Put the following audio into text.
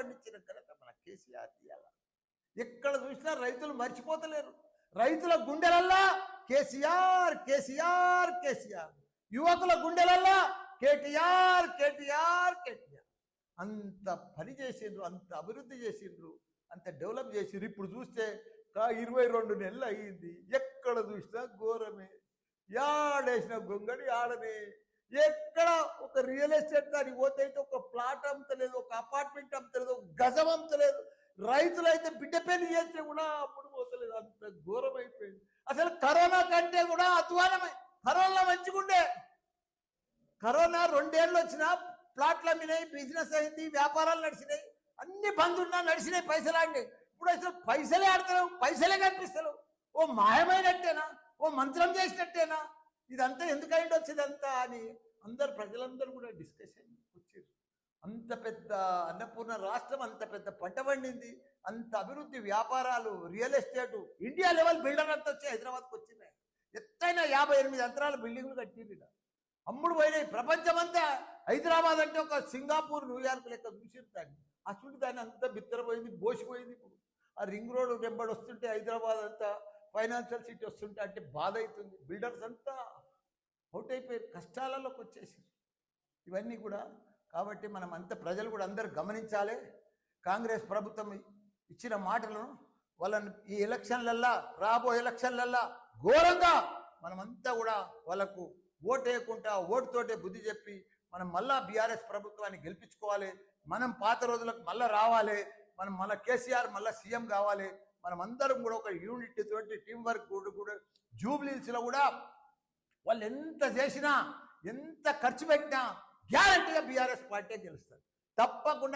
పండించిన ఘనత మన కేసీఆర్ తీయాల. ఎక్కడ చూసినా రైతులు మర్చిపోతలేరు. రైతుల గుండెలల్లా కేసీఆర్ కేసీఆర్ కేసీఆర్, యువకుల గుండెలల్లా కేటీఆర్ కేటీఆర్ కేటీఆర్. అంత పని చేసిండ్రు, అంత అభివృద్ధి చేసిండ్రు, అంత డెవలప్ చేసిండ్రు. ఇప్పుడు చూస్తే 22 నెలలు అయ్యింది, ఎక్కడ చూసినా ఘోరమే. యాడేసిన గొంగడి ఆడనే. ఎక్కడ ఒక రియల్ ఎస్టేట్ దానికి పోతే అయితే ఒక ప్లాట్ అమ్మతలేదు, ఒక అపార్ట్మెంట్ అమ్మతలేదు, ఒక గజం అమ్మతలేదు. రైతులైతే బిడ్డ పెళ్లి చేస్తే కూడా అప్పుడు పోతలేదు. అంత ఘోరం అయిపోయింది. అసలు కరోనా కంటే కూడా అధ్వానమై. కరోనా మంచిగుండే. కరోనా 2 ఏళ్ళు వచ్చినా ప్లాట్లు అమ్మినాయి, బిజినెస్ అయింది, వ్యాపారాలు నడిచినాయి, అన్ని బంద్ ఉన్నా నడిచినాయి, పైసలు ఆడినాయి. ఇప్పుడు అసలు పైసలే ఆడతలేవు, పైసలే కనిపిస్తలేవు. ఓ మాయమైనట్టేనా, ఓ మంత్రం చేసినట్టేనా, ఇదంతా ఎందుకైంది వచ్చిందంతా అని అందరు ప్రజలందరూ కూడా డిస్కషన్ వచ్చారు. అంత పెద్ద అన్నపూర్ణ రాష్ట్రం, అంత పెద్ద పంట పండింది, అంత అభివృద్ధి, వ్యాపారాలు, real estate, India level builder అంతా వచ్చి హైదరాబాద్కి వచ్చినాయి. ఎత్తైన 58 అంతరాల బిల్డింగ్లు కట్టింది. అమ్ముడు పోయినాయి. ప్రపంచమంతా హైదరాబాద్ అంటే ఒక సింగపూర్, న్యూయార్క్ లెక్క చూసింది దాన్ని. అసలు దాన్ని అంతా బిత్తరపోయింది, బోసిపోయింది. ఇప్పుడు ఆ రింగ్ రోడ్ వెంబడి వస్తుంటే హైదరాబాద్ అంతా ఫైనాన్షియల్ సిటీ వస్తుంటే అంటే బాధ అవుతుంది. బిల్డర్స్ అంతా అవుట్ అయిపోయారు, కష్టాలలోకి వచ్చేసారు. ఇవన్నీ కూడా కాబట్టి మనం అంతా ప్రజలు కూడా అందరూ గమనించాలి. కాంగ్రెస్ ప్రభుత్వం ఇచ్చిన మాటలను వాళ్ళని ఈ ఎలక్షన్లల్లా, రాబోయే ఎలక్షన్లల్లా ఘోరంగా మనమంతా కూడా వాళ్ళకు ఓటు వేయకుండా ఓటుతోటే బుద్ధి చెప్పి మనం మళ్ళా బీఆర్ఎస్ ప్రభుత్వాన్ని గెలిపించుకోవాలి. మనం పాత రోజులకు మళ్ళీ రావాలి. మనం మళ్ళీ కేసీఆర్ మళ్ళీ సీఎం కావాలి. మనం అందరం కూడా ఒక యూనిట్ తోటి టీం వర్క్ కూడా జూబ్లీహిల్స్లో కూడా వాళ్ళు ఎంత చేసినా, ఎంత ఖర్చు పెట్టినా గ్యారంటీగా బీఆర్ఎస్ పార్టీ గెలుస్తారు తప్పకుండా.